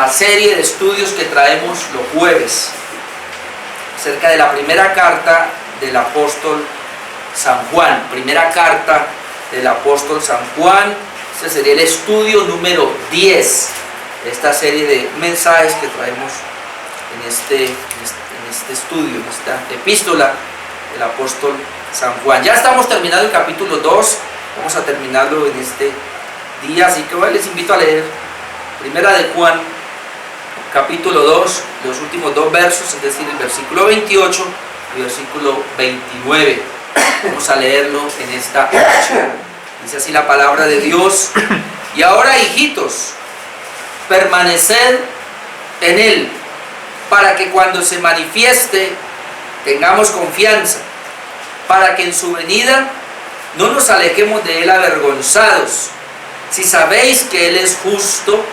la serie de estudios que traemos los jueves acerca de la primera carta del apóstol San Juan. Primera carta del apóstol San Juan. Este sería el estudio número 10 de esta serie de mensajes que traemos en este estudio, en esta epístola del apóstol San Juan. Ya estamos terminando el capítulo 2, vamos a terminarlo en este día, así que hoy les invito a leer Primera de Juan, capítulo 2, los últimos dos versos, es decir, el versículo 28 y el versículo 29. Vamos a leerlo en esta noche. Dice así la palabra de Dios: y ahora, hijitos, permaneced en Él, para que cuando se manifieste tengamos confianza, para que en su venida no nos alejemos de Él avergonzados. Si sabéis que Él es justo,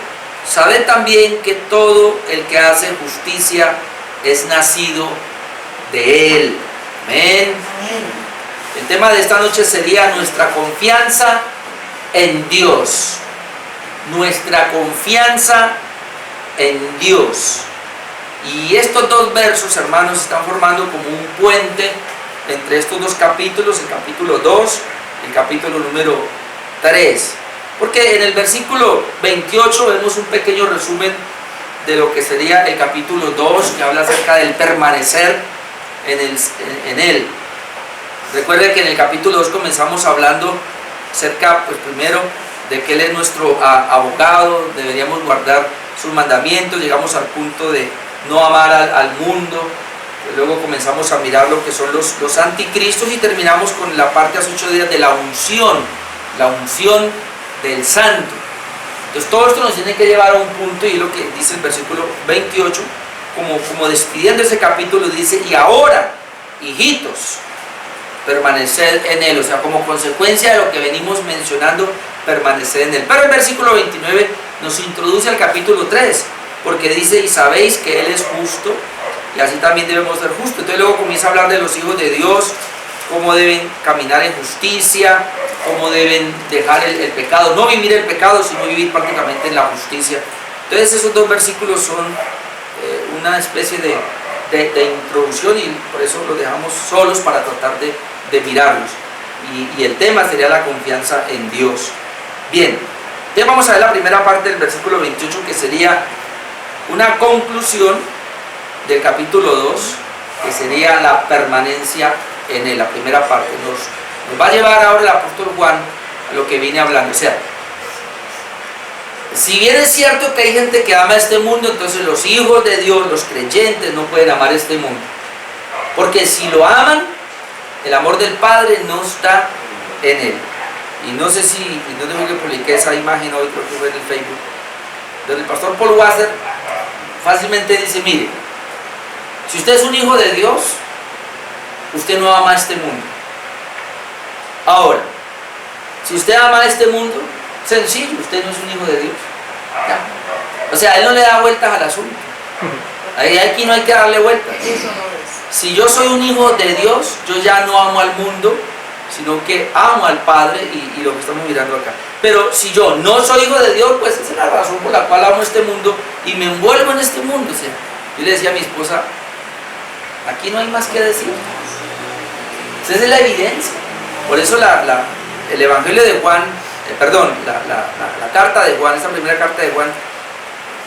sabed también que todo el que hace justicia es nacido de Él. Amén. El tema de esta noche sería nuestra confianza en Dios. Nuestra confianza en Dios. Y estos dos versos, hermanos, están formando como un puente entre estos dos capítulos, el capítulo 2 y el capítulo número 3. Porque en el versículo 28 vemos un pequeño resumen de lo que sería el capítulo 2, que habla acerca del permanecer en Él. Recuerden que en el capítulo 2 comenzamos hablando acerca, pues primero, de que Él es nuestro abogado, deberíamos guardar sus mandamientos, llegamos al punto de no amar al mundo, luego comenzamos a mirar lo que son los anticristos y terminamos con la parte hace 8 días de la unción del santo. Entonces todo esto nos tiene que llevar a un punto, y es lo que dice el versículo 28, como despidiendo ese capítulo, dice: y ahora, hijitos, permaneced en Él. O sea, como consecuencia de lo que venimos mencionando, permanecer en Él. Pero el versículo 29 nos introduce al capítulo 3, porque dice: y sabéis que Él es justo, y así también debemos ser justos. Entonces luego comienza a hablar de los hijos de Dios, cómo deben caminar en justicia, cómo deben dejar el pecado, no vivir el pecado, sino vivir prácticamente en la justicia. Entonces esos dos versículos son una especie de introducción, y por eso los dejamos solos para tratar de mirarlos. Y el tema sería la confianza en Dios. Bien, entonces vamos a ver la primera parte del versículo 28, que sería una conclusión del capítulo 2, que sería la permanencia en Él. La primera parte nos va a llevar ahora el apóstol Juan a lo que viene hablando. O sea, si bien es cierto que hay gente que ama este mundo, entonces los hijos de Dios, los creyentes, no pueden amar este mundo, porque si lo aman, el amor del Padre no está en Él. Y no sé si, no tengo que publiqué esa imagen hoy, creo que fue en el Facebook, donde el pastor Paul Wasser fácilmente dice: mire, si usted es un hijo de Dios, usted no ama este mundo. Ahora, si usted ama este mundo, sencillo, usted no es un hijo de Dios. Ya. O sea, Él no le da vueltas al asunto. Aquí no hay que darle vueltas. Si yo soy un hijo de Dios, yo ya no amo al mundo, sino que amo al Padre, y lo que estamos mirando acá. Pero si yo no soy hijo de Dios, pues esa es la razón por la cual amo este mundo y me envuelvo en este mundo. O sea, yo le decía a mi esposa: aquí no hay más que decir. Esa es la evidencia. Por eso el Evangelio de Juan, la carta de Juan, esta primera carta de Juan,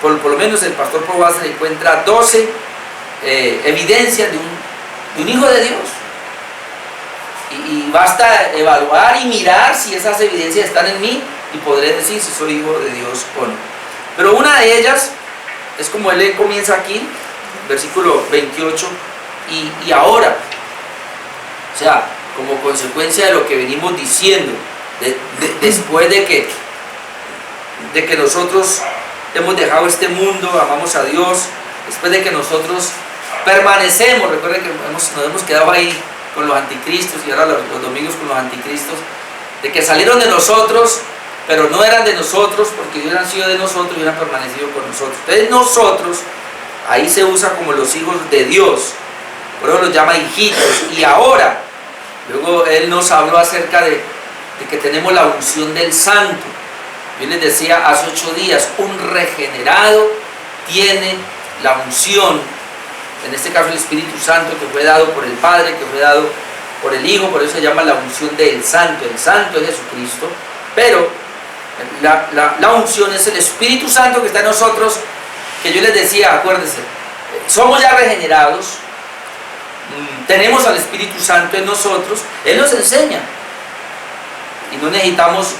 por lo menos el pastor Paul Wasser encuentra 12 evidencias de un hijo de Dios. Y basta evaluar y mirar si esas evidencias están en mí, y podré decir si soy hijo de Dios o no. Pero una de ellas es como él comienza aquí, versículo 28, y ahora, o sea, como consecuencia de lo que venimos diciendo, después de que nosotros hemos dejado este mundo, amamos a Dios, después de que nosotros permanecemos, recuerden que nos hemos quedado ahí con los anticristos, y ahora los domingos con los anticristos, de que salieron de nosotros, pero no eran de nosotros, porque hubieran sido de nosotros y hubieran permanecido con nosotros. Entonces nosotros, ahí se usa como los hijos de Dios, por eso los llama hijitos. Y ahora, luego Él nos habló acerca de que tenemos la unción del Santo. Yo les decía hace 8 días, un regenerado tiene la unción, en este caso el Espíritu Santo, que fue dado por el Padre, que fue dado por el Hijo, por eso se llama la unción del Santo. El Santo es Jesucristo, pero la unción es el Espíritu Santo que está en nosotros, que yo les decía, acuérdense, somos ya regenerados, tenemos al Espíritu Santo en nosotros, Él nos enseña, y no necesitamos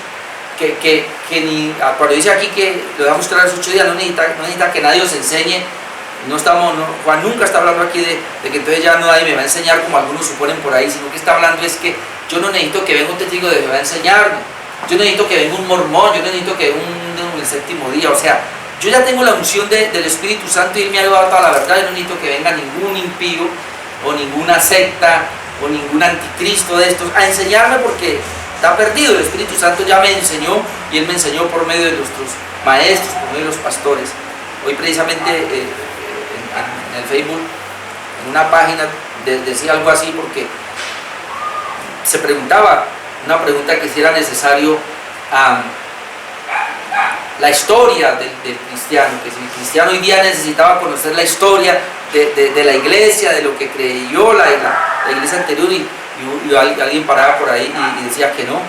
que ni, cuando dice aquí que lo dejamos claro los 8 días, no necesita que nadie os enseñe. Juan nunca está hablando aquí de que entonces ya nadie me va a enseñar como algunos suponen por ahí, sino que está hablando es que yo no necesito que venga un testigo de Jehová a enseñarme, yo no necesito que venga un mormón, yo no necesito que venga el séptimo día, o sea, yo ya tengo la unción del Espíritu Santo y Él me ha llevado a toda la verdad. Yo no necesito que venga ningún impío o ninguna secta o ningún anticristo de estos a enseñarme, porque está perdido. El Espíritu Santo ya me enseñó, y Él me enseñó por medio de nuestros maestros, por medio de los pastores. Hoy precisamente en el Facebook, en una página, decía algo así, porque se preguntaba una pregunta que si era necesario la historia del cristiano, que si el cristiano hoy día necesitaba conocer la historia de la iglesia, de lo que creyó la iglesia anterior, y alguien paraba por ahí y decía que no,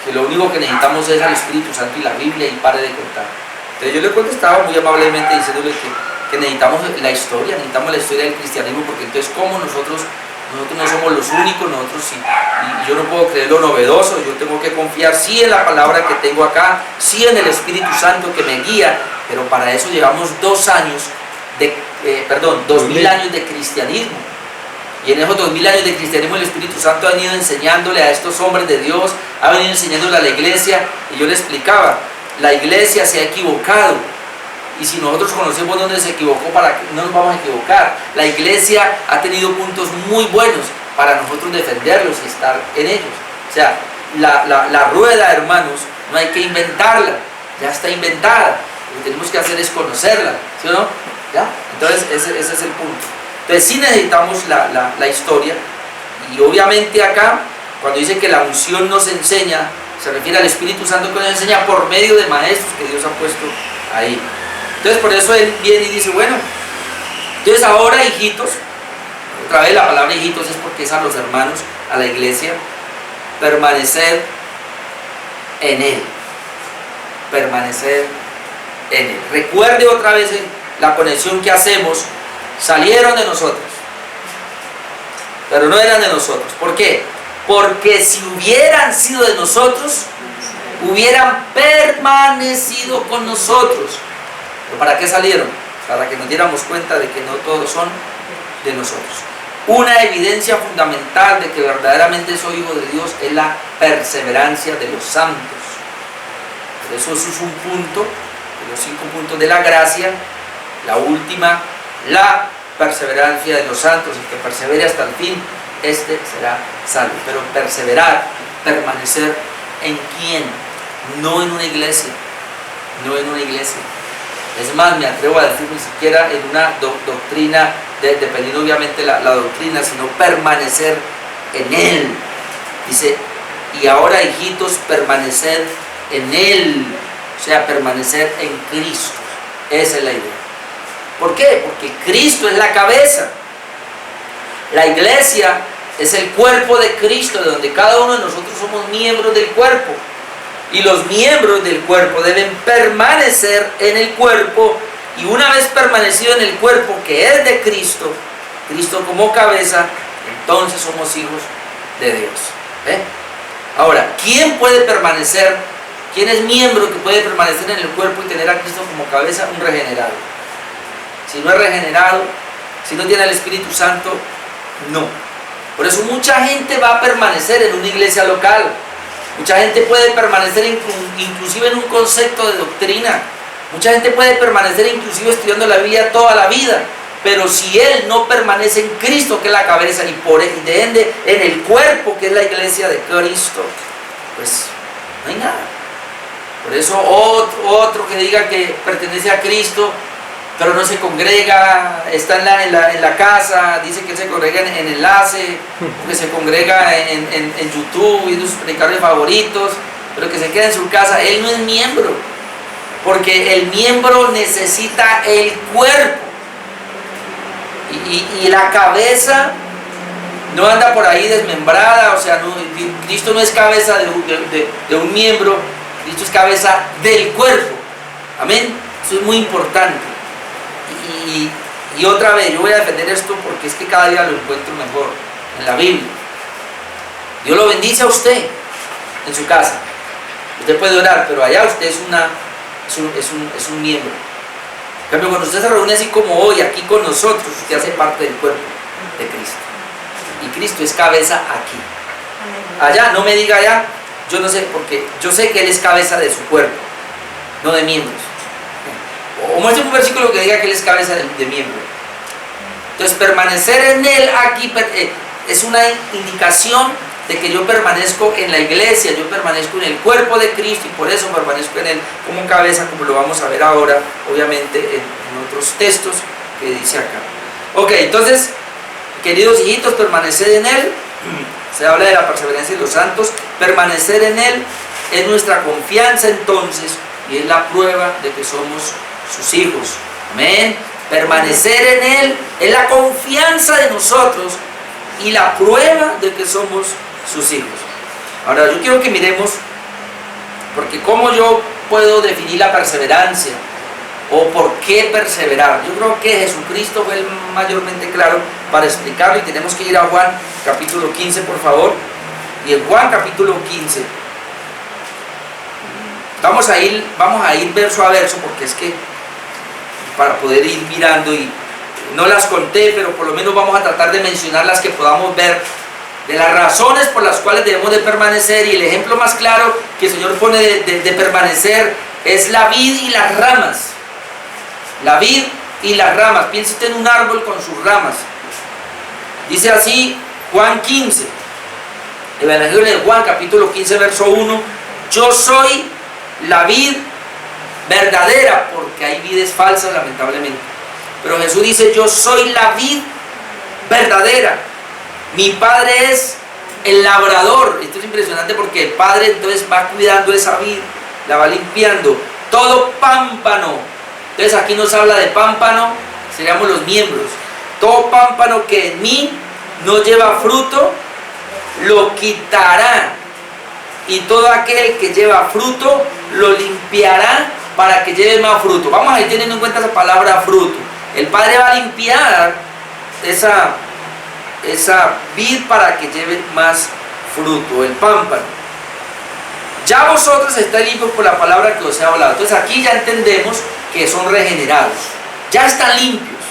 que lo único que necesitamos es al Espíritu Santo y la Biblia, y pare de contar. Entonces yo le contestaba muy amablemente diciéndole que necesitamos la historia del cristianismo, porque entonces como nosotros no somos los únicos, y yo no puedo creer lo novedoso, yo tengo que confiar sí en la palabra que tengo acá, sí en el Espíritu Santo que me guía, pero para eso llevamos 2000 años de cristianismo, y en esos 2000 años de cristianismo el Espíritu Santo ha venido enseñándole a estos hombres de Dios, ha venido enseñándole a la iglesia, y yo le explicaba, la iglesia se ha equivocado, y si nosotros conocemos dónde se equivocó, ¿para qué no nos vamos a equivocar? La iglesia ha tenido puntos muy buenos para nosotros defenderlos y estar en ellos. O sea, la rueda, hermanos, no hay que inventarla, ya está inventada. Lo que tenemos que hacer es conocerla, ¿sí o no? ¿Ya? Entonces ese es el punto. Entonces sí necesitamos la historia, y obviamente acá, cuando dice que la unción nos enseña, se refiere al Espíritu Santo que nos enseña por medio de maestros que Dios ha puesto ahí. Entonces por eso Él viene y dice, bueno, entonces ahora, hijitos, otra vez la palabra hijitos es porque es a los hermanos, a la iglesia, permanecer en Él, permanecer en Él. Recuerde otra vez la conexión que hacemos, salieron de nosotros, pero no eran de nosotros. ¿Por qué? Porque si hubieran sido de nosotros, hubieran permanecido con nosotros. ¿Pero para qué salieron? Para que nos diéramos cuenta de que no todos son de nosotros. Una evidencia fundamental de que verdaderamente soy hijo de Dios es la perseverancia de los santos. Por eso es un punto, de los 5 puntos de la gracia, la última, la perseverancia de los santos. El que persevere hasta el fin, este será salvo. Pero perseverar, permanecer ¿en quién? No en una iglesia, no en una iglesia. Es más, me atrevo a decir, ni siquiera en una doctrina, dependiendo obviamente la doctrina, sino permanecer en Él. Dice, y ahora, hijitos, permanecer en Él, o sea, permanecer en Cristo. Esa es la idea. ¿Por qué? Porque Cristo es la cabeza. La iglesia es el cuerpo de Cristo, de donde cada uno de nosotros somos miembros del cuerpo. Y los miembros del cuerpo deben permanecer en el cuerpo, y una vez permanecido en el cuerpo que es de Cristo, Cristo como cabeza, entonces somos hijos de Dios. Ahora, ¿quién puede permanecer? ¿Quién es miembro que puede permanecer en el cuerpo y tener a Cristo como cabeza? Un regenerado. Si no es regenerado, si no tiene el Espíritu Santo, no. Por eso mucha gente va a permanecer en una iglesia local. Mucha gente puede permanecer inclusive en un concepto de doctrina. Mucha gente puede permanecer inclusive estudiando la Biblia toda la vida. Pero si él no permanece en Cristo, que es la cabeza, y por ende en el cuerpo, que es la iglesia de Cristo, pues no hay nada. Por eso otro que diga que pertenece a Cristo, pero no se congrega, está en la casa, dice que se congrega en Enlace, que se congrega en YouTube, y sus predicadores favoritos, pero que se queda en su casa, él no es miembro. porque el miembro necesita el cuerpo. Y la cabeza no anda por ahí desmembrada, o sea, no, Cristo no es cabeza de un miembro, Cristo es cabeza del cuerpo. Amén. Eso es muy importante. Y otra vez, yo voy a defender esto porque es que cada día lo encuentro mejor en la Biblia. Dios lo bendice a usted en su casa. Usted puede orar, pero allá usted es un miembro. En cambio, cuando usted se reúne así como hoy, aquí con nosotros, usted hace parte del cuerpo de Cristo. Y Cristo es cabeza aquí. Allá, no me diga allá, yo no sé, porque yo sé que Él es cabeza de su cuerpo, no de miembros. O muestre un versículo que diga que Él es cabeza de miembro. Entonces, permanecer en Él aquí es una indicación de que yo permanezco en la iglesia, yo permanezco en el cuerpo de Cristo y por eso permanezco en Él como cabeza, como lo vamos a ver ahora, obviamente, en otros textos que dice acá. Ok, entonces, queridos hijitos, permanecer en Él, se habla de la perseverancia de los santos, permanecer en Él es nuestra confianza entonces y es la prueba de que somos sus hijos. Amén. Permanecer en Él es la confianza de nosotros y la prueba de que somos sus hijos. Ahora yo quiero que miremos, porque cómo yo puedo definir la perseverancia o por qué perseverar. Yo creo que Jesucristo fue el mayormente claro para explicarlo y tenemos que ir a Juan capítulo 15, por favor. Y en Juan capítulo 15 vamos a ir verso a verso, porque es que para poder ir mirando, y no las conté, pero por lo menos vamos a tratar de mencionar las que podamos ver de las razones por las cuales debemos de permanecer. Y el ejemplo más claro que el Señor pone de permanecer es la vid y las ramas. La vid y las ramas. Piense usted en un árbol con sus ramas. Dice así Juan 15, el Evangelio de Juan capítulo 15 verso 1: yo soy la vid verdadera, porque hay vides falsas lamentablemente, pero Jesús dice: yo soy la vid verdadera, mi Padre es el labrador. Esto es impresionante porque el Padre entonces va cuidando esa vid, la va limpiando. Todo pámpano, entonces aquí nos habla de pámpano, seríamos los miembros. Todo pámpano que en mí no lleva fruto, lo quitará, y todo aquel que lleva fruto, lo limpiará para que lleve más fruto. Vamos a ir teniendo en cuenta esa palabra fruto. El Padre va a limpiar esa vid para que lleve más fruto, el pámpano. Ya vosotros estáis limpios por la palabra que os he hablado. Entonces aquí ya entendemos que son regenerados, ya están limpios,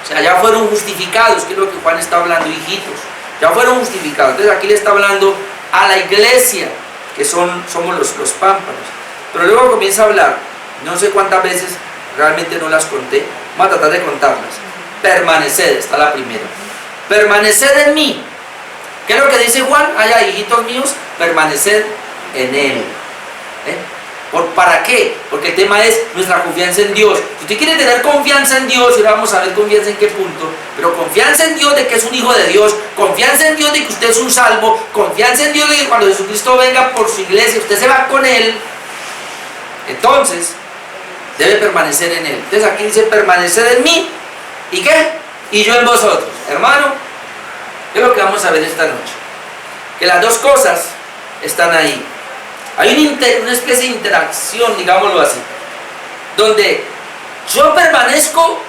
o sea, ya fueron justificados, que es lo que Juan está hablando, hijitos, ya fueron justificados. Entonces aquí le está hablando a la iglesia, que somos los pámpanos. Pero luego comienza a hablar, no sé cuántas veces, realmente no las conté, vamos a tratar de contarlas. Permaneced, está la primera. Permaneced en mí. ¿Qué es lo que dice Juan? Allá, hijitos míos, permaneced en Él. ¿Para qué? Porque el tema es nuestra confianza en Dios. Si usted quiere tener confianza en Dios, y ahora vamos a ver confianza en qué punto, pero confianza en Dios de que es un hijo de Dios, confianza en Dios de que usted es un salvo, confianza en Dios de que cuando Jesucristo venga por su iglesia, usted se va con Él, entonces debe permanecer en Él. Entonces aquí dice: permanecer en mí, ¿y qué? Y yo en vosotros. Hermano, es lo que vamos a ver esta noche, que las dos cosas están ahí. Hay una especie de interacción, digámoslo así, donde yo permanezco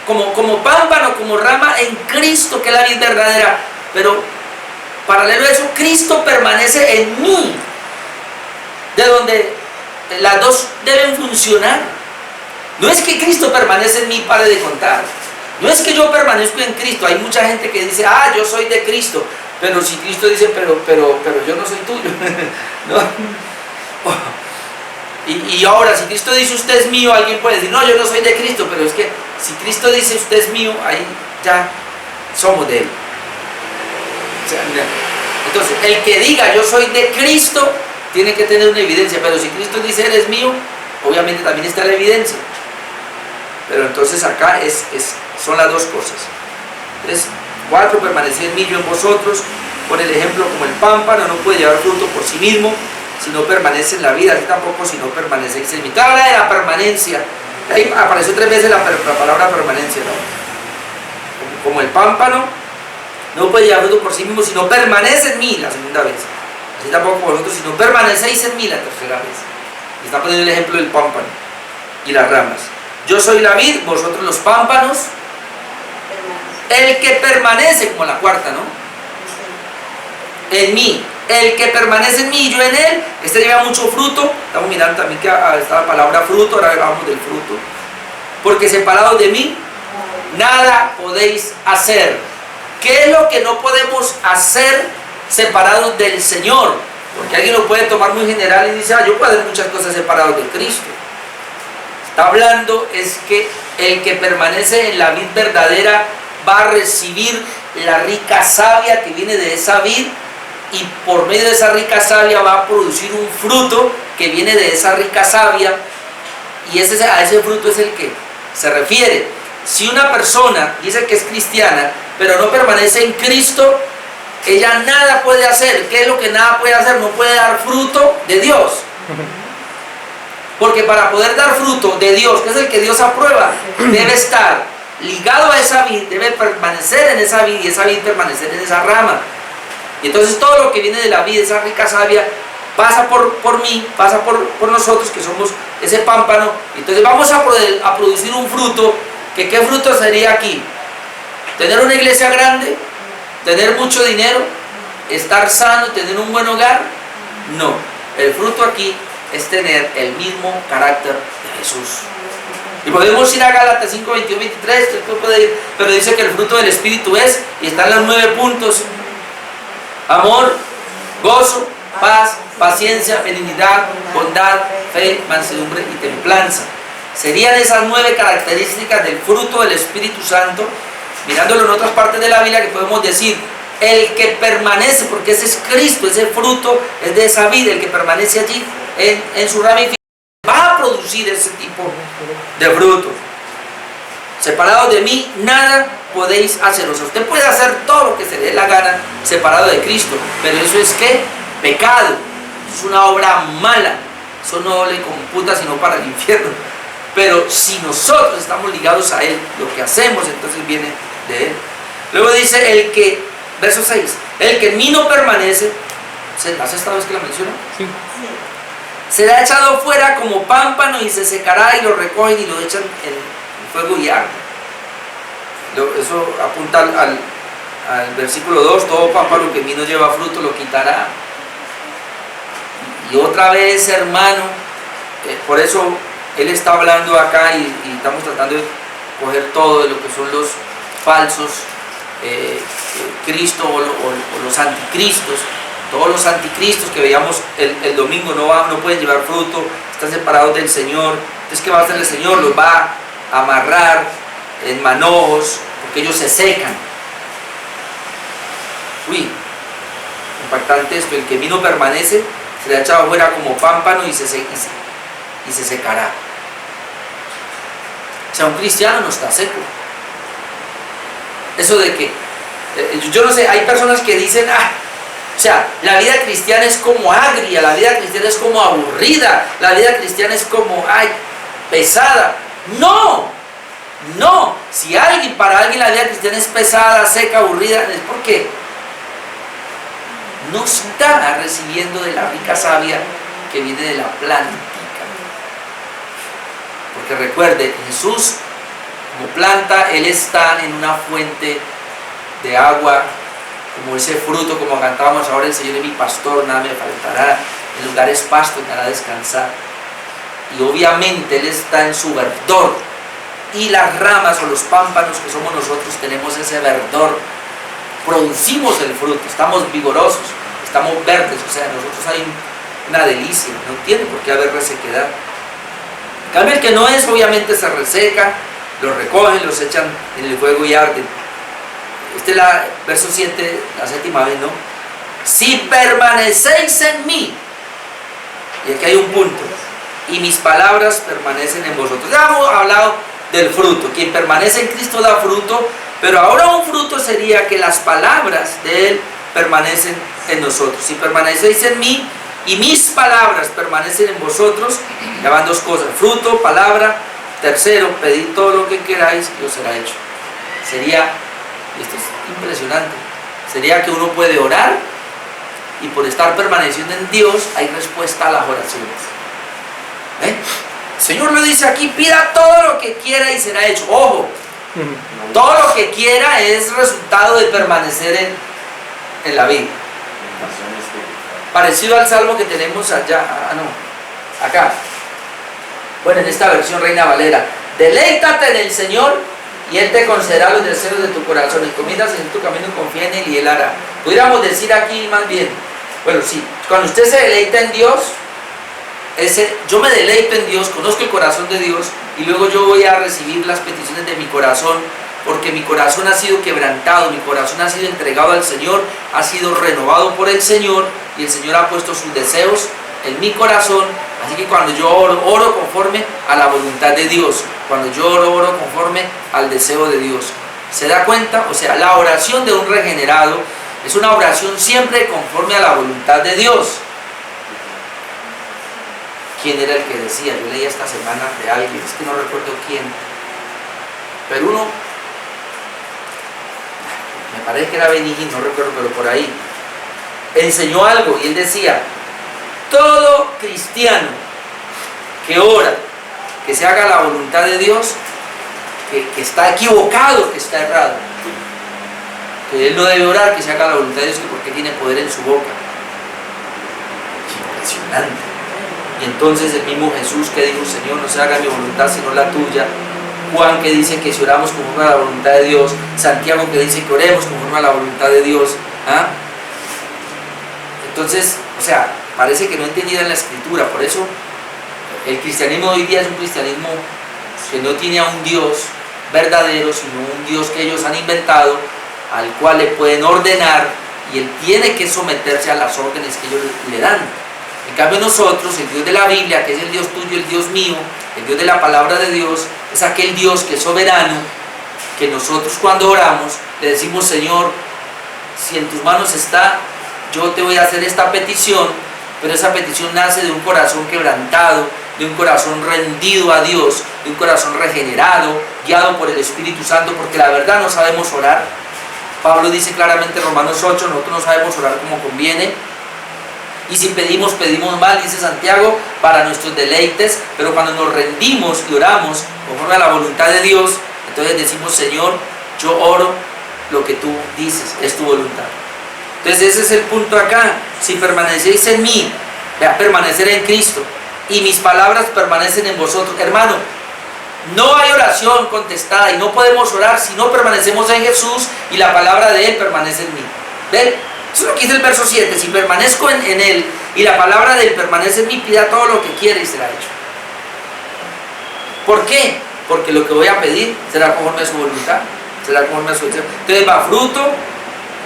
como pámpano, como rama en Cristo, que es la vid verdadera, pero paralelo a eso, Cristo permanece en mí, de donde las dos deben funcionar. No es que Cristo permanece en mí, pare de contar. No es que yo permanezco en Cristo. Hay mucha gente que dice: ah, yo soy de Cristo. Pero si Cristo dice: pero yo no soy tuyo. ¿No? Y ahora, si Cristo dice: usted es mío, alguien puede decir: no, yo no soy de Cristo. Pero es que si Cristo dice: usted es mío, ahí ya somos de Él. O sea, entonces, el que diga: yo soy de Cristo, tiene que tener una evidencia. Pero si Cristo dice: Él es mío, obviamente también está la evidencia. Pero entonces acá son las dos cosas. Entonces, 4, permaneced en mí, yo en vosotros. Por el ejemplo, como el pámpano no puede llevar fruto por sí mismo si no permanece en la vida, así tampoco si no permanecéis en mí. Te habla de la permanencia. Ahí apareció 3 veces la palabra permanencia, ¿no? Como el pámpano no puede llevar fruto por sí mismo si no permanece en mí, la segunda vez. Así tampoco vosotros si no permanecéis en mí, la tercera vez. Y está poniendo el ejemplo del pámpano y las ramas. Yo soy la vid, vosotros los pámpanos. El que permanece, como la cuarta, ¿no? En mí. El que permanece en mí y yo en él, este lleva mucho fruto. Estamos mirando también que está la palabra fruto, ahora hablamos del fruto. Porque separados de mí, nada podéis hacer. ¿Qué es lo que no podemos hacer separados del Señor? Porque alguien lo puede tomar muy general y dice, yo puedo hacer muchas cosas separados de Cristo. Está hablando es que el que permanece en la vid verdadera va a recibir la rica savia que viene de esa vid, y por medio de esa rica savia va a producir un fruto que viene de esa rica savia, y a ese fruto es el que se refiere. Si una persona dice que es cristiana pero no permanece en Cristo, ella nada puede hacer. ¿Qué es lo que nada puede hacer? No puede dar fruto de Dios. Porque para poder dar fruto de Dios, que es el que Dios aprueba, debe estar ligado a esa vid, debe permanecer en esa vid y esa vid permanecer en esa rama. Y entonces todo lo que viene de la vid, esa rica savia, pasa por mí, pasa por nosotros que somos ese pámpano. Entonces vamos a producir un fruto. ¿Qué fruto sería aquí? ¿Tener una iglesia grande? ¿Tener mucho dinero? ¿Estar sano? ¿Tener un buen hogar? No. El fruto aquí es tener el mismo carácter de Jesús. Y podemos ir a Gálatas 5, 21, 23, pero dice que el fruto del Espíritu es, y están los 9 puntos: amor, gozo, paz, paciencia, benignidad, bondad, fe, mansedumbre y templanza. Serían esas 9 características del fruto del Espíritu Santo. Mirándolo en otras partes de la Biblia, que podemos decir, el que permanece, porque ese es Cristo, ese fruto es de esa vida, el que permanece allí en su ramificación, va a producir ese tipo de fruto. Separados de mí, nada podéis hacer. O sea, usted puede hacer todo lo que se le dé la gana separado de Cristo, pero eso es ¿qué? Pecado. Es una obra mala. Eso no le computa sino para el infierno. Pero si nosotros estamos ligados a Él, lo que hacemos entonces viene de Él. Luego dice verso 6, el que en mí no permanece, ¿hace esta vez que la menciono? Sí. Será echado fuera como pámpano y se secará, y lo recogen y lo echan en fuego y arde. Eso apunta al versículo 2, todo pámpano que en mí no lleva fruto lo quitará. Y otra vez, hermano, por eso él está hablando acá y estamos tratando de coger todo de lo que son los falsos Cristo o los anticristos. Todos los anticristos que veíamos el domingo no pueden llevar fruto, están separados del Señor. Entonces, ¿qué va a hacer el Señor? Los va a amarrar en manojos, porque ellos se secan. Uy, impactante esto: el que en mí no permanece será echado fuera como pámpano y se secará. O sea, un cristiano no está seco. Eso de que, yo no sé, hay personas que dicen, o sea, la vida cristiana es como agria, la vida cristiana es como aburrida, la vida cristiana es como, pesada. No, si para alguien la vida cristiana es pesada, seca, aburrida, es porque no está recibiendo de la rica savia que viene de la planta. Porque recuerde, Jesús como planta, Él está en una fuente de agua, como ese fruto, como cantábamos ahora: el Señor es mi pastor, nada me faltará, en lugares pastos me hará descansar. Y obviamente Él está en su verdor, y las ramas o los pámpanos que somos nosotros tenemos ese verdor, producimos el fruto, estamos vigorosos, estamos verdes. O sea, en nosotros hay una delicia, no tiene por qué haber resequedad. En cambio, el que no es, obviamente se reseca, los recogen, los echan en el fuego y arden. Este es verso 7, la 7ª vez, ¿no? Si permanecéis en mí, y aquí hay un punto, y mis palabras permanecen en vosotros. Ya hemos hablado del fruto. Quien permanece en Cristo da fruto, pero ahora un fruto sería que las palabras de Él permanecen en nosotros. Si permanecéis en mí y mis palabras permanecen en vosotros, ya van dos cosas: fruto, palabra. Tercero, pedid todo lo que queráis y os será hecho. Sería, esto es impresionante, sería que uno puede orar y por estar permaneciendo en Dios hay respuesta a las oraciones. El Señor lo dice aquí: pida todo lo que quiera y será hecho. Ojo, todo lo que quiera es resultado de permanecer en la vida. Parecido al salmo que tenemos allá, acá. Bueno, en esta versión Reina Valera: deleítate en el Señor y Él te concederá los deseos de tu corazón. Encomiendas en tu camino, confía en Él y Él hará. Pudiéramos decir aquí más bien, bueno, sí, cuando usted se deleita en Dios, yo me deleito en Dios, conozco el corazón de Dios y luego yo voy a recibir las peticiones de mi corazón, porque mi corazón ha sido quebrantado, mi corazón ha sido entregado al Señor, ha sido renovado por el Señor y el Señor ha puesto sus deseos en mi corazón. Así que cuando yo oro conforme a la voluntad de Dios, cuando yo oro conforme al deseo de Dios. ¿Se da cuenta? O sea, la oración de un regenerado es una oración siempre conforme a la voluntad de Dios. ¿Quién era el que decía? Yo leí esta semana de alguien, es que no recuerdo quién, pero uno, me parece que era Benigín, no recuerdo, pero por ahí enseñó algo y él decía: todo cristiano que ora, que se haga la voluntad de Dios, que está equivocado, que está errado, que él no debe orar, que se haga la voluntad de Dios, porque tiene poder en su boca. Impresionante. Y entonces el mismo Jesús que dijo: Señor, no se haga mi voluntad sino la tuya. Juan que dice que si oramos conforme a la voluntad de Dios. Santiago que dice que oremos conforme a la voluntad de Dios. Entonces, o sea, parece que no entendida en la escritura. Por eso el cristianismo de hoy día es un cristianismo que no tiene a un Dios verdadero, sino un Dios que ellos han inventado, al cual le pueden ordenar y él tiene que someterse a las órdenes que ellos le dan. En cambio nosotros, el Dios de la Biblia, que es el Dios tuyo, el Dios mío, el Dios de la palabra de Dios, es aquel Dios que es soberano, que nosotros cuando oramos le decimos: Señor, si en tus manos está, yo te voy a hacer esta petición, pero esa petición nace de un corazón quebrantado, de un corazón rendido a Dios, de un corazón regenerado, guiado por el Espíritu Santo, porque la verdad no sabemos orar. Pablo dice claramente en Romanos 8, nosotros no sabemos orar como conviene, y si pedimos, pedimos mal, dice Santiago, para nuestros deleites, pero cuando nos rendimos y oramos conforme a la voluntad de Dios, entonces decimos: Señor, yo oro lo que tú dices, es tu voluntad. Entonces ese es el punto acá: si permanecéis en mí, permanecer en Cristo, y mis palabras permanecen en vosotros. Hermano, no hay oración contestada y no podemos orar si no permanecemos en Jesús y la palabra de Él permanece en mí. ¿Ven? Eso es lo que dice el verso 7: si permanezco en Él y la palabra de Él permanece en mí, pida todo lo que quiera y será hecho. ¿Por qué? Porque lo que voy a pedir será conforme a su voluntad, será conforme a su deseo. Entonces va fruto,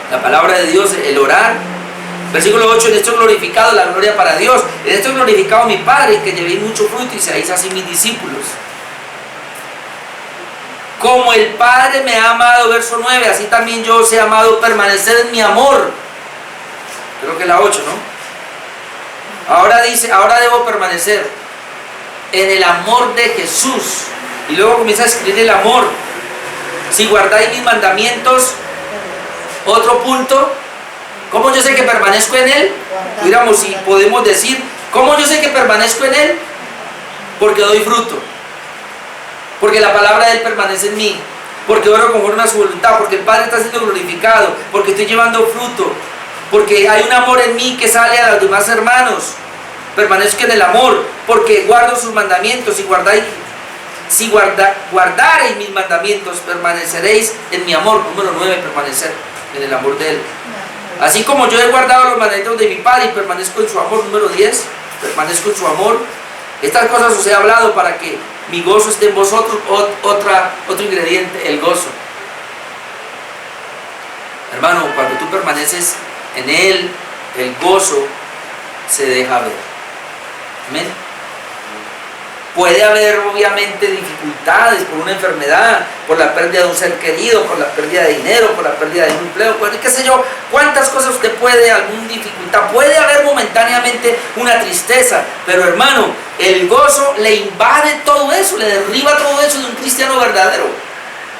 la palabra de Dios, el orar. Versículo 8: en esto es glorificado la gloria para Dios, en esto es glorificado mi Padre, que llevéis mucho fruto y seáis así mis discípulos. Como el Padre me ha amado, verso 9, así también yo os he amado, permanecer en mi amor. Creo que es la 8, ¿no? Ahora dice: ahora debo permanecer en el amor de Jesús. Y luego comienza a escribir el amor. Si guardáis mis mandamientos, otro punto. ¿Cómo yo sé que permanezco en Él? Digamos, si podemos decir: ¿cómo yo sé que permanezco en Él? Porque doy fruto, porque la palabra de Él permanece en mí, porque oro conforme a su voluntad, porque el Padre está siendo glorificado, porque estoy llevando fruto, porque hay un amor en mí que sale a los demás hermanos. Permanezco en el amor, porque guardo sus mandamientos. Si guardareis mis mandamientos, permaneceréis en mi amor. Número 9, permanecer en el amor de Él. Así como yo he guardado los mandamientos de mi Padre y permanezco en su amor. Número 10, permanezco en su amor. Estas cosas os he hablado para que mi gozo esté en vosotros. Otro ingrediente, el gozo. Hermano, cuando tú permaneces en Él, el gozo se deja ver. Amén. Puede haber obviamente dificultades por una enfermedad, por la pérdida de un ser querido, por la pérdida de dinero, por la pérdida de un empleo, pues, qué sé yo, cuántas cosas usted puede, alguna dificultad, puede haber momentáneamente una tristeza, pero hermano, el gozo le invade todo eso, le derriba todo eso de un cristiano verdadero,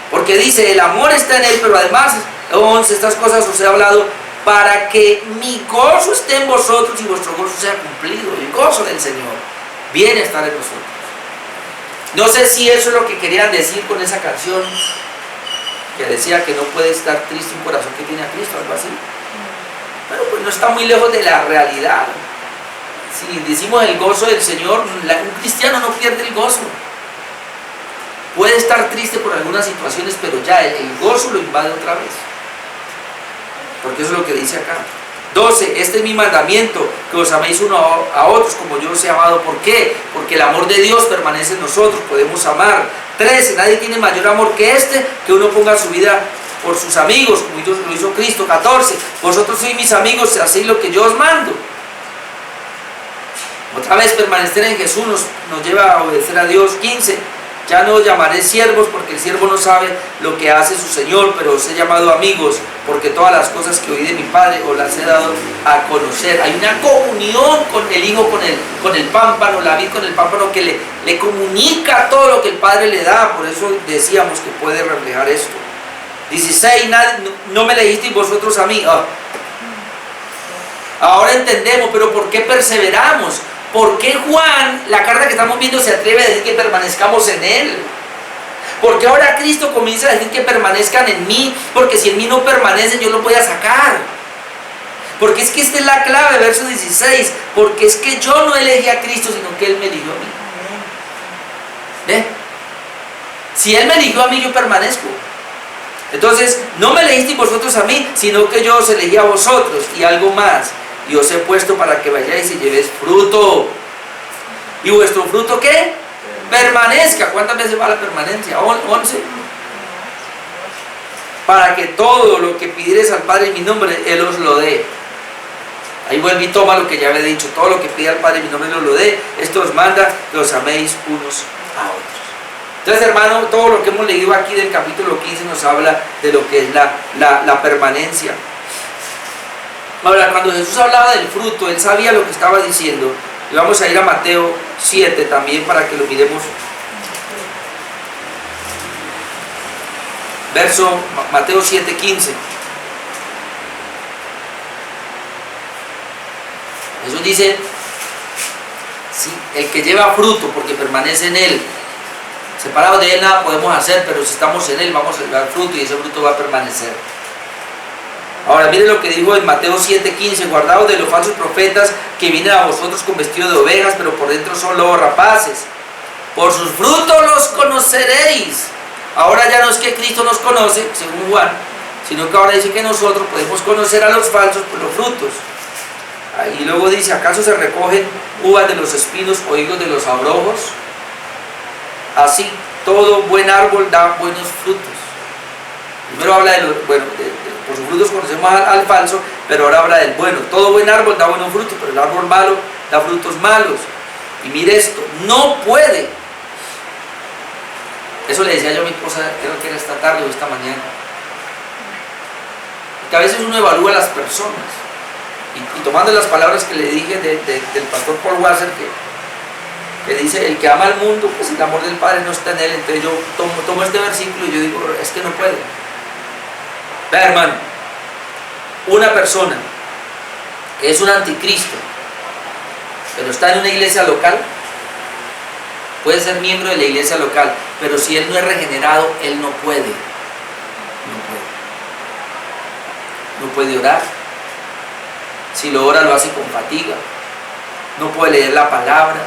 porque dice, el amor está en él, pero además, 11, estas cosas os he hablado, para que mi gozo esté en vosotros y vuestro gozo sea cumplido, el gozo del Señor viene a estar en nosotros. No sé si eso es lo que querían decir con esa canción que decía que no puede estar triste un corazón que tiene a Cristo, algo así. Pero pues no está muy lejos de la realidad. Si decimos el gozo del Señor, un cristiano no pierde el gozo. Puede estar triste por algunas situaciones, pero ya el gozo lo invade otra vez. Porque eso es lo que dice acá. 12, este es mi mandamiento, que os améis uno a otros como yo os he amado. ¿Por qué? Porque el amor de Dios permanece en nosotros, podemos amar. 13, nadie tiene mayor amor que este, que uno ponga su vida por sus amigos, como lo hizo Cristo. 14, vosotros sois mis amigos si hacéis lo que yo os mando. Otra vez, permanecer en Jesús nos lleva a obedecer a Dios. 15, ya no os llamaré siervos, porque el siervo no sabe lo que hace su Señor, pero os he llamado amigos, porque todas las cosas que oí de mi Padre os las he dado a conocer. Hay una comunión con el Hijo, con el pámpano, la vid con el pámpano, que le comunica todo lo que el Padre le da. Por eso decíamos que puede reflejar esto. 16, no me elegisteis vosotros a mí. Ahora entendemos, pero ¿por qué perseveramos? ¿Por qué Juan, la carta que estamos viendo, se atreve a decir que permanezcamos en él? ¿Por qué ahora Cristo comienza a decir que permanezcan en mí? Porque si en mí no permanecen, yo los voy a sacar. Porque es que esta es la clave, verso 16. Porque es que yo no elegí a Cristo, sino que Él me eligió a mí. ¿Ve? Si Él me eligió a mí, yo permanezco. Entonces, no me elegisteis vosotros a mí, sino que yo os elegí a vosotros. Y algo más. Y os he puesto para que vayáis y llevéis fruto. ¿Y vuestro fruto qué? Permanezca. ¿Cuántas veces va la permanencia? 11. Para que todo lo que pidiereis al Padre en mi nombre, Él os lo dé. Ahí vuelve y toma lo que ya había dicho. Todo lo que pide al Padre en mi nombre, Él os lo dé. Esto os manda que os améis unos a otros. Entonces, hermano, todo lo que hemos leído aquí del capítulo 15 nos habla de lo que es la permanencia. Ahora, cuando Jesús hablaba del fruto, Él sabía lo que estaba diciendo. Y vamos a ir a Mateo 7 también para que lo miremos. Mateo 7:15. Jesús dice, sí, el que lleva fruto porque permanece en Él. Separados de Él nada podemos hacer, pero si estamos en Él vamos a llevar fruto y ese fruto va a permanecer. Ahora miren lo que dijo en Mateo 7:15, guardaos de los falsos profetas que vienen a vosotros con vestido de ovejas, pero por dentro son lobos rapaces. Por sus frutos los conoceréis. Ahora ya no es que Cristo nos conoce, según Juan, sino que ahora dice que nosotros podemos conocer a los falsos por los frutos. Y luego dice, ¿acaso se recogen uvas de los espinos o higos de los abrojos? Así, todo buen árbol da buenos frutos. Primero habla de por sus frutos conocemos al falso, pero ahora habla del bueno. Todo buen árbol da buenos frutos, pero el árbol malo da frutos malos. Y mire esto, no puede. Eso le decía yo a mi esposa, creo que era esta tarde o esta mañana. Porque a veces uno evalúa a las personas. Y tomando las palabras que le dije del pastor Paul Wasser, que dice, el que ama al mundo, pues el amor del Padre no está en él. Entonces yo tomo este versículo y yo digo, es que no puede. Vea, hermano, una persona que es un anticristo, pero está en una iglesia local, puede ser miembro de la iglesia local, pero si él no es regenerado, él no puede. No puede orar. Si lo ora, lo hace con fatiga. No puede leer la palabra.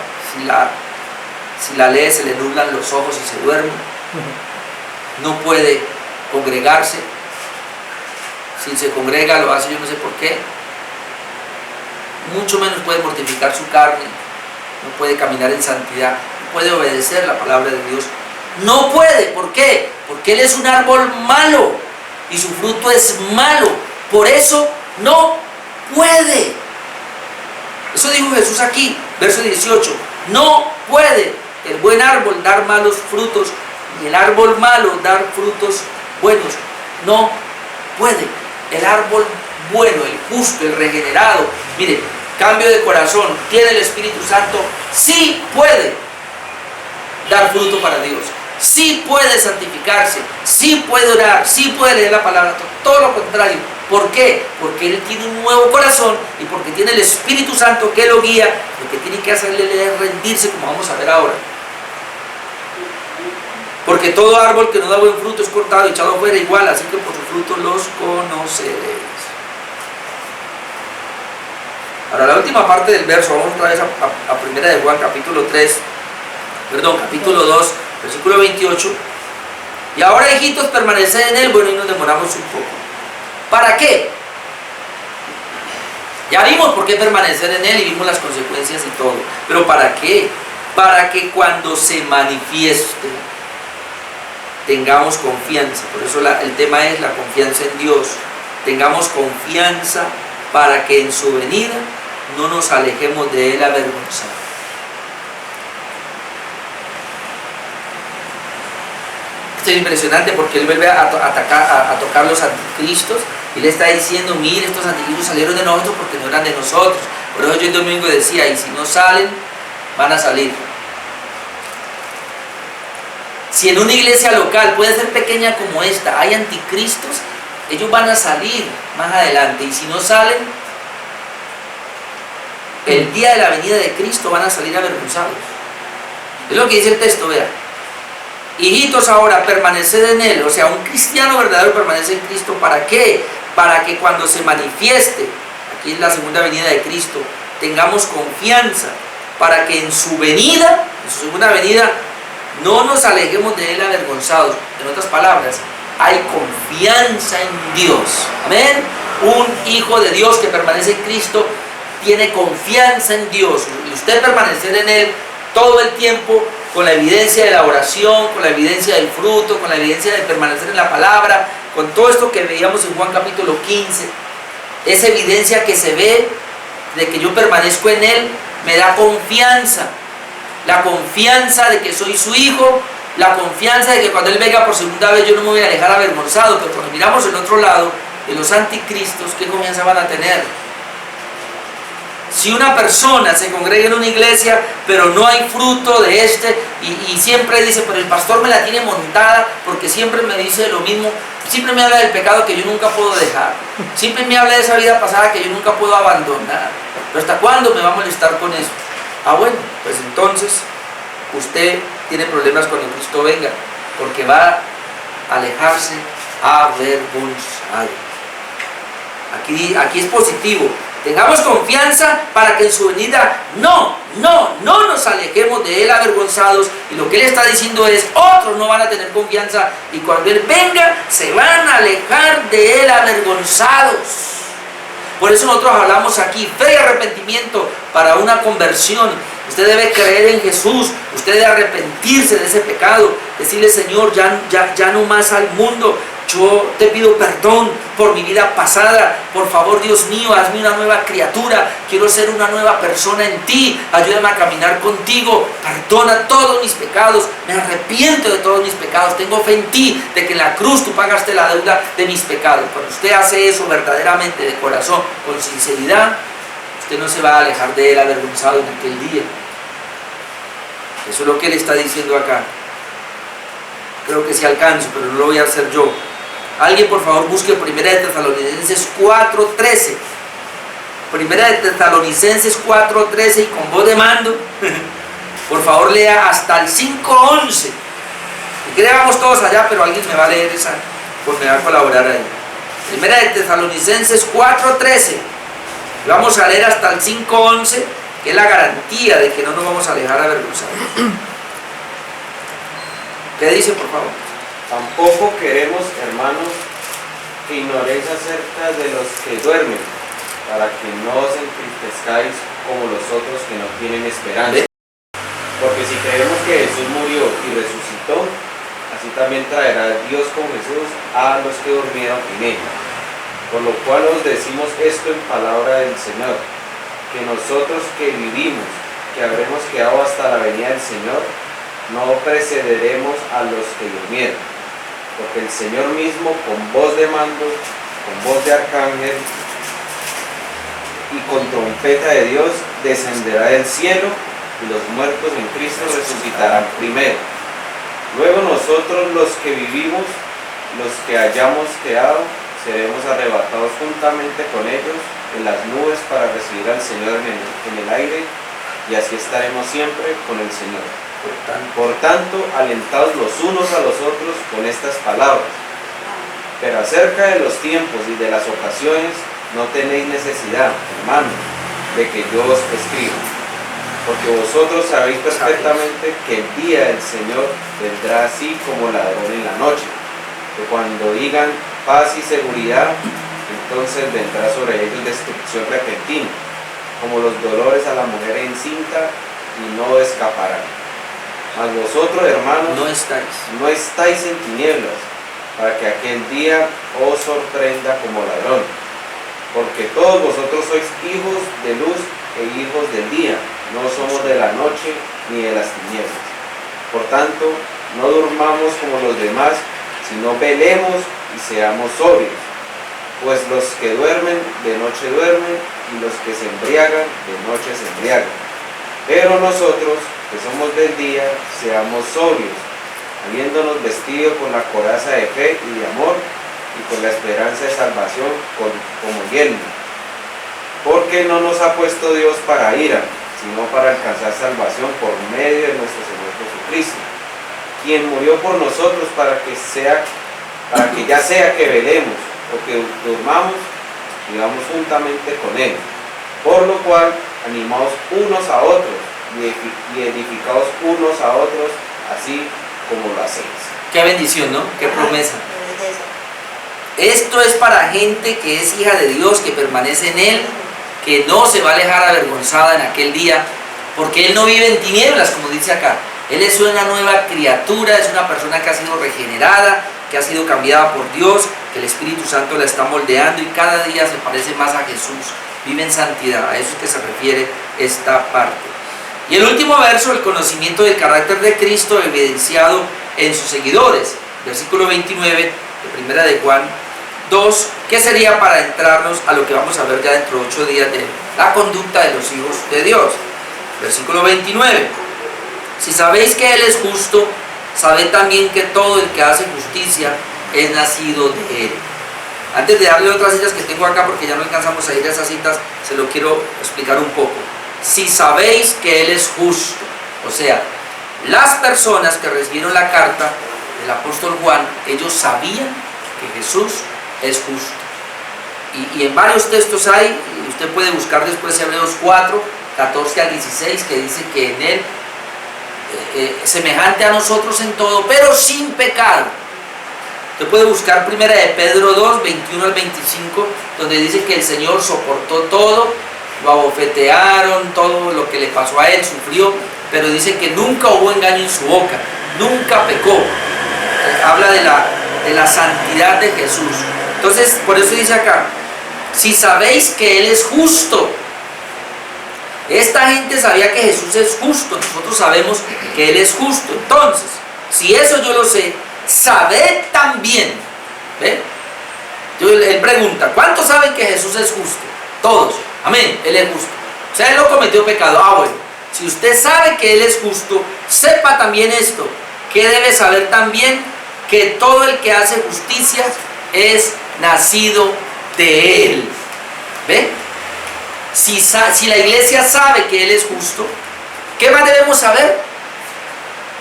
Si la lee, se le nublan los ojos y se duerme. No puede congregarse. Si se congrega, lo hace yo no sé por qué. Mucho menos puede mortificar su carne. No puede caminar en santidad. No puede obedecer la palabra de Dios. No puede. ¿Por qué? Porque él es un árbol malo y su fruto es malo. Por eso no puede. Eso dijo Jesús aquí, verso 18. No puede. el buen árbol dar malos frutos y el árbol malo dar frutos buenos. No puede. El árbol bueno, el justo, el regenerado, mire, cambio de corazón, tiene el Espíritu Santo, sí puede dar fruto para Dios, sí puede santificarse, sí puede orar, sí puede leer la palabra, todo lo contrario. ¿Por qué? Porque él tiene un nuevo corazón y porque tiene el Espíritu Santo que lo guía. Lo que tiene que hacerle es rendirse, como vamos a ver ahora. Porque todo árbol que no da buen fruto es cortado y echado fuera igual, así que por sus frutos los conoceréis. Ahora la última parte del verso, vamos otra vez a primera de Juan capítulo 2, versículo 28. Y ahora, hijitos, permaneced en él. Bueno, y nos demoramos un poco. ¿Para qué? Ya vimos por qué permanecer en él y vimos las consecuencias y todo. Pero ¿para qué? Para que cuando se manifieste tengamos confianza. Por eso el tema es la confianza en Dios. Tengamos confianza para que en su venida no nos alejemos de él avergonzados. Esto es impresionante porque él vuelve a tocar los anticristos y le está diciendo: mire, estos anticristos salieron de nosotros porque no eran de nosotros. Por eso yo el domingo decía: y si no salen, van a salir. Si en una iglesia local, puede ser pequeña como esta, hay anticristos, ellos van a salir más adelante, y si no salen, el día de la venida de Cristo van a salir avergonzados. Es lo que dice el texto, vea. Hijitos, ahora permaneced en él. O sea, un cristiano verdadero permanece en Cristo. ¿Para qué? Para que cuando se manifieste, aquí es la segunda venida de Cristo, tengamos confianza, para que en su venida, en su segunda venida, no nos alejemos de él avergonzados. En otras palabras, hay confianza en Dios. Amén. Un hijo de Dios que permanece en Cristo tiene confianza en Dios. Y usted permanecer en él todo el tiempo, con la evidencia de la oración, con la evidencia del fruto, con la evidencia de permanecer en la palabra, con todo esto que veíamos en Juan capítulo 15, esa evidencia que se ve de que yo permanezco en él, me da confianza. La confianza de que soy su hijo, la confianza de que cuando él venga por segunda vez yo no me voy a dejar avergonzado. Pero cuando miramos el otro lado de los anticristos, ¿qué confianza van a tener? Si una persona se congrega en una iglesia, pero no hay fruto de y siempre dice: pero el pastor me la tiene montada porque siempre me dice lo mismo, siempre me habla del pecado que yo nunca puedo dejar, siempre me habla de esa vida pasada que yo nunca puedo abandonar, pero ¿hasta cuándo me va a molestar con eso? Bueno, pues entonces usted tiene problemas cuando Cristo venga, porque va a alejarse avergonzado. Aquí es positivo. Tengamos confianza para que en su venida no nos alejemos de él avergonzados. Y lo que él está diciendo es: otros no van a tener confianza y cuando él venga se van a alejar de él avergonzados. Por eso nosotros hablamos aquí fe y arrepentimiento para una conversión. Usted debe creer en Jesús, usted debe arrepentirse de ese pecado, decirle: Señor, ya no más al mundo. Yo te pido perdón por mi vida pasada. Por favor, Dios mío, hazme una nueva criatura. Quiero ser una nueva persona en ti. Ayúdame a caminar contigo. Perdona todos mis pecados. Me arrepiento de todos mis pecados. Tengo fe en ti, de que en la cruz tú pagaste la deuda de mis pecados. Cuando usted hace eso verdaderamente, de corazón, con sinceridad, usted no se va a alejar de él avergonzado en aquel día. Eso es lo que él está diciendo acá. Creo que sí alcanzo, pero no lo voy a hacer yo. Alguien, por favor, busque Primera de Tesalonicenses 4:13. Primera de Tesalonicenses 4:13, y con voz de mando, por favor, lea hasta el 5:11. Y que vamos todos allá, pero alguien me va a leer esa, pues me va a colaborar ahí. Primera de Tesalonicenses 4:13. Vamos a leer hasta el 5:11, que es la garantía de que no nos vamos a alejar avergonzados. ¿Qué dice, por favor? Tampoco queremos, hermanos, que ignoréis acerca de los que duermen, para que no os entristezcáis como los otros que no tienen esperanza. Porque si creemos que Jesús murió y resucitó, así también traerá Dios con Jesús a los que durmieron en él. Por lo cual os decimos esto en palabra del Señor, que nosotros que vivimos, que habremos quedado hasta la venida del Señor, no precederemos a los que durmieron, porque el Señor mismo, con voz de mando, con voz de arcángel y con trompeta de Dios, descenderá del cielo, y los muertos en Cristo resucitarán primero. Luego nosotros, los que vivimos, los que hayamos quedado, seremos arrebatados juntamente con ellos en las nubes para recibir al Señor en el aire, y así estaremos siempre con el Señor. Por tanto, alentaos los unos a los otros con estas palabras. Pero acerca de los tiempos y de las ocasiones, no tenéis necesidad, hermanos, de que yo os escriba, porque vosotros sabéis perfectamente que el día del Señor vendrá así como ladrón en la noche, que cuando digan paz y seguridad, entonces vendrá sobre ellos destrucción repentina, como los dolores a la mujer encinta, y no escaparán. Mas vosotros, hermanos, No estáis en tinieblas, para que aquel día os sorprenda como ladrón. Porque todos vosotros sois hijos de luz e hijos del día, no somos de la noche ni de las tinieblas. Por tanto, no durmamos como los demás, sino velemos y seamos sobrios. Pues los que duermen, de noche duermen, y los que se embriagan, de noche se embriagan. Pero nosotros, que somos del día, seamos sobrios, habiéndonos vestido con la coraza de fe y de amor, y con la esperanza de salvación como yelmo. Porque no nos ha puesto Dios para ira, sino para alcanzar salvación por medio de nuestro Señor Jesucristo, quien murió por nosotros para que ya sea que velemos o que durmamos, vivamos juntamente con Él. Por lo cual, animaos unos a otros y edificaos unos a otros, así como lo hacéis. Qué bendición, ¿no? Qué promesa. Esto es para gente que es hija de Dios, que permanece en Él, que no se va a alejar avergonzada en aquel día, porque Él no vive en tinieblas, como dice acá. Él es una nueva criatura, es una persona que ha sido regenerada, que ha sido cambiada por Dios, que el Espíritu Santo la está moldeando y cada día se parece más a Jesús. Vive en santidad, a eso es que se refiere esta parte. Y el último verso, el conocimiento del carácter de Cristo evidenciado en sus seguidores. Versículo 29 de Primera de Juan 2, que sería para entrarnos a lo que vamos a ver ya dentro de 8 días de la conducta de los hijos de Dios. Versículo 29. Si sabéis que Él es justo, sabed también que todo el que hace justicia es nacido de Él. Antes de darle otras citas que tengo acá, porque ya no alcanzamos a ir a esas citas, se lo quiero explicar un poco. Si sabéis que Él es justo, o sea, las personas que recibieron la carta del apóstol Juan, ellos sabían que Jesús es justo. Y en varios textos hay, y usted puede buscar después Hebreos 4, 14 al 16, que dice que en Él, semejante a nosotros en todo, pero sin pecado. Usted puede buscar Primera de Pedro 2, 21 al 25, donde dice que el Señor soportó todo, lo abofetearon, todo lo que le pasó a Él, sufrió, pero dice que nunca hubo engaño en su boca, nunca pecó. Habla de la santidad de Jesús. Entonces, por eso dice acá, si sabéis que Él es justo. Esta gente sabía que Jesús es justo, nosotros sabemos que Él es justo. Entonces, si eso yo lo sé, sabed también. ¿Ve? Él pregunta, ¿cuántos saben que Jesús es justo? Todos. Amén, Él es justo. O sea, Él no cometió pecado. Bueno, si usted sabe que Él es justo, sepa también esto, que debe saber también que todo el que hace justicia es nacido de Él. ¿Ve? Si la iglesia sabe que Él es justo, ¿qué más debemos saber?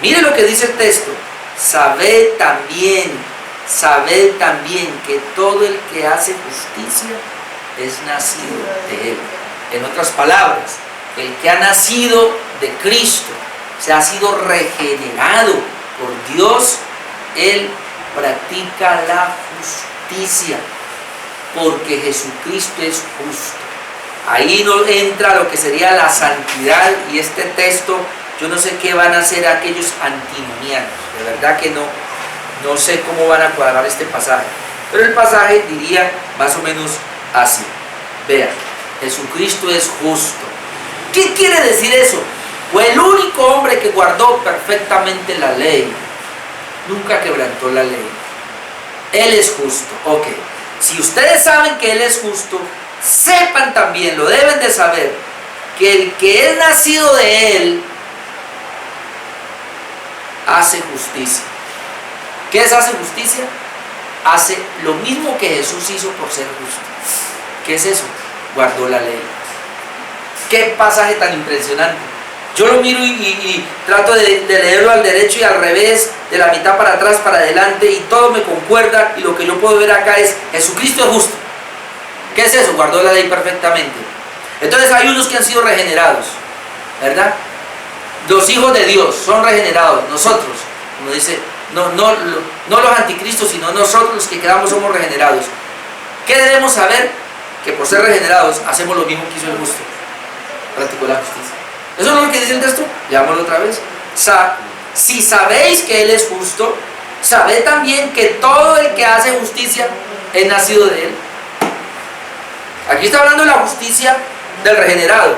Mire lo que dice el texto. Sabed también que todo el que hace justicia es nacido de Él. En otras palabras, el que ha nacido de Cristo, se ha sido regenerado por Dios, Él practica la justicia, porque Jesucristo es justo. Ahí no entra lo que sería la santidad, y este texto, yo no sé qué van a hacer aquellos antinomianos, de verdad que no sé cómo van a cuadrar este pasaje, pero el pasaje diría más o menos así. Vean, Jesucristo es justo. ¿Qué quiere decir eso? Fue el único hombre que guardó perfectamente la ley. Nunca quebrantó la ley. Él es justo. Ok. Si ustedes saben que Él es justo, sepan también, lo deben de saber, que el que es nacido de Él hace justicia. ¿Qué es hace justicia? Hace lo mismo que Jesús hizo por ser justo. ¿Qué es eso? Guardó la ley. Qué pasaje tan impresionante. Yo lo miro y trato de leerlo al derecho y al revés, de la mitad para atrás, para adelante, y todo me concuerda, y lo que yo puedo ver acá es: Jesucristo es justo. ¿Qué es eso? Guardó la ley perfectamente. Entonces hay unos que han sido regenerados, ¿verdad? Los hijos de Dios son regenerados. Nosotros, como dice, no los anticristos, sino nosotros los que quedamos somos regenerados. ¿Qué debemos saber? Que por ser regenerados hacemos lo mismo que hizo el justo. Practicó la justicia. ¿Eso no es lo que dice el texto? Leámoslo otra vez. Si sabéis que Él es justo, sabed también que todo el que hace justicia es nacido de Él. Aquí está hablando de la justicia del regenerado,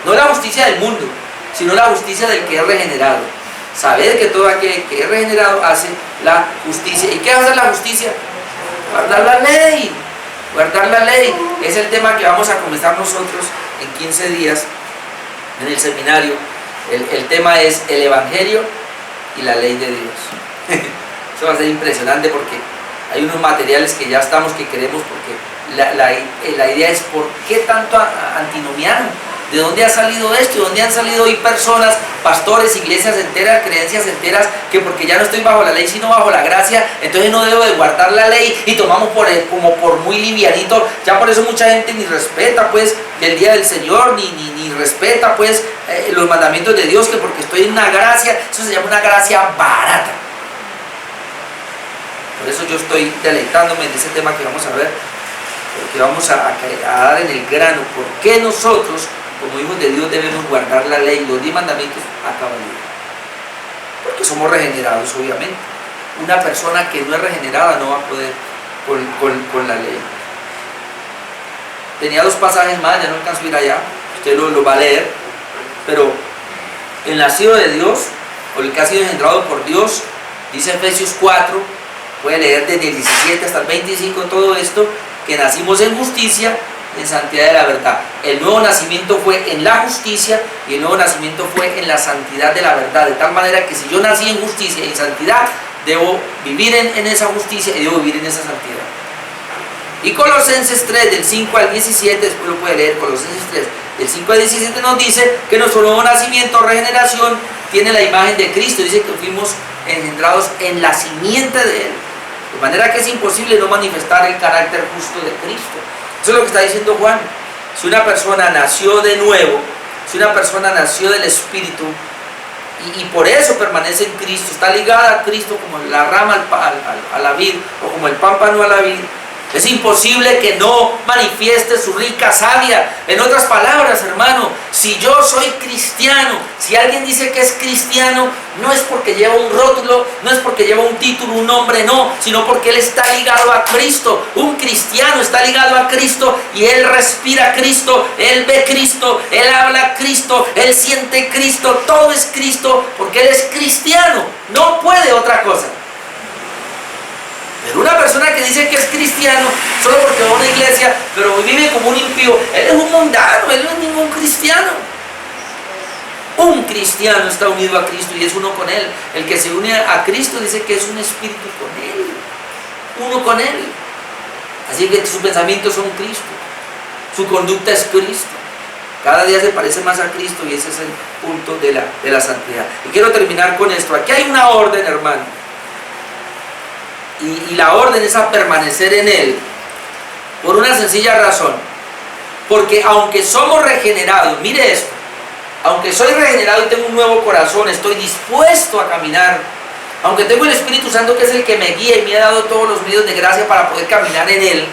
no la justicia del mundo, sino la justicia del que es regenerado. Sabed que todo aquel que es regenerado hace la justicia. ¿Y qué hace la justicia? Guardar la ley. Guardar la ley es el tema que vamos a comenzar nosotros en 15 días en el seminario. El tema es el Evangelio y la ley de Dios. Eso va a ser impresionante porque hay unos materiales que ya estamos, que queremos, porque la idea es: ¿por qué tanto antinomiano? ¿De dónde ha salido esto? ¿De dónde han salido hoy personas, pastores, iglesias enteras, creencias enteras, que porque ya no estoy bajo la ley sino bajo la gracia, entonces no debo de guardar la ley, y tomamos como por muy livianito? Ya por eso mucha gente ni respeta pues el día del Señor, ni respeta pues los mandamientos de Dios, que porque estoy en una gracia. Eso se llama una gracia barata. Por eso yo estoy deleitándome en ese tema que vamos a ver, porque vamos a dar en el grano por qué nosotros, como hijos de Dios, debemos guardar la ley, los 10 mandamientos a cabalidad. Porque somos regenerados, obviamente. Una persona que no es regenerada no va a poder con la ley. Tenía 2 pasajes más, ya no alcanzo a ir allá, usted lo va a leer, pero el nacido de Dios, o el que ha sido engendrado por Dios, dice Efesios 4, puede leer desde el 17 hasta el 25, todo esto, que nacimos en justicia y en santidad de la verdad. El nuevo nacimiento fue en la justicia, y el nuevo nacimiento fue en la santidad de la verdad, de tal manera que si yo nací en justicia y en santidad, debo vivir en esa justicia y debo vivir en esa santidad. Y Colosenses 3, del 5 al 17, después lo puede leer, Colosenses 3, del 5 al 17 nos dice que nuestro nuevo nacimiento, regeneración, tiene la imagen de Cristo. Dice que fuimos engendrados en la simiente de Él, de manera que es imposible no manifestar el carácter justo de Cristo. Eso es lo que está diciendo Juan. Si una persona nació de nuevo, si una persona nació del Espíritu, y por eso permanece en Cristo, está ligada a Cristo como la rama a la vid, o como el pámpano a la vid, es imposible que no manifieste su rica savia. En otras palabras, hermano, si yo soy cristiano, si alguien dice que es cristiano, no es porque lleva un rótulo, no es porque lleva un título, un nombre, no, sino porque él está ligado a Cristo. Un cristiano está ligado a Cristo y él respira a Cristo, él ve a Cristo, él habla a Cristo, él siente a Cristo, todo es Cristo, porque él es cristiano, no puede otra cosa. Pero una persona que dice que es cristiano solo porque va a una iglesia, pero vive como un impío, él es un mundano, él no es ningún cristiano. Un cristiano está unido a Cristo y es uno con Él. El que se une a Cristo dice que es un espíritu con Él, uno con Él. Así que sus pensamientos son Cristo, su conducta es Cristo. Cada día se parece más a Cristo, y ese es el punto de la santidad. Y quiero terminar con esto. Aquí hay una orden, hermano. Y la orden es a permanecer en Él, por una sencilla razón: porque aunque somos regenerados, mire esto, aunque soy regenerado y tengo un nuevo corazón, estoy dispuesto a caminar, aunque tengo el Espíritu Santo que es el que me guía y me ha dado todos los medios de gracia para poder caminar en Él,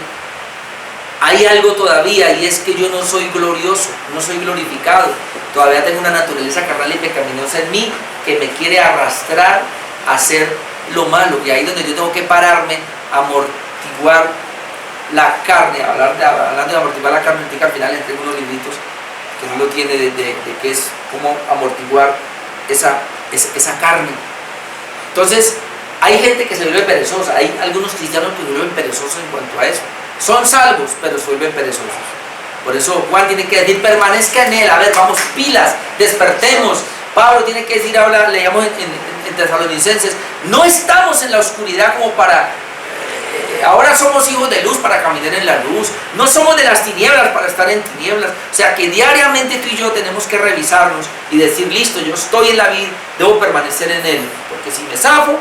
hay algo todavía, y es que yo no soy glorioso, no soy glorificado. Todavía tengo una naturaleza carnal y pecaminosa en mí que me quiere arrastrar a hacer lo malo, y ahí es donde yo tengo que pararme, amortiguar la carne. Hablando de amortiguar la carne, al final entre unos libritos que no lo tiene de que es como amortiguar esa carne. Entonces, hay gente que se vuelve perezosa, hay algunos cristianos que se vuelven perezosos en cuanto a eso. Son salvos, pero se vuelven perezosos. Por eso Juan tiene que decir, permanezca en él, a ver, vamos, pilas, despertemos. Pablo tiene que decir, ahora leíamos en Tesalonicenses, no estamos en la oscuridad como para, ahora somos hijos de luz para caminar en la luz, no somos de las tinieblas para estar en tinieblas. O sea que diariamente tú y yo tenemos que revisarnos y decir, listo, yo estoy en la vida, debo permanecer en él, porque si me zafo,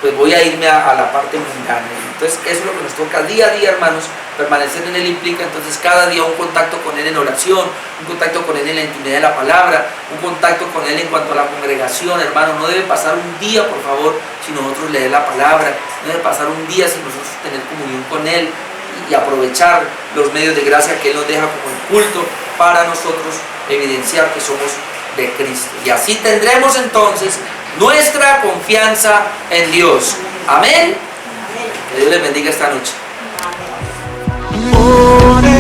pues voy a irme a la parte mundana. Entonces eso es lo que nos toca día a día, hermanos. Permanecer en él implica entonces cada día un contacto con él en oración, un contacto con él en la intimidad de la palabra, un contacto con él en cuanto a la congregación, hermano. No debe pasar un día, por favor, sin nosotros leer la palabra, no debe pasar un día sin nosotros tener comunión con él y aprovechar los medios de gracia que él nos deja como el culto para nosotros evidenciar que somos de Cristo. Y así tendremos entonces nuestra confianza en Dios. Amén. Que Dios les bendiga esta noche. Amén.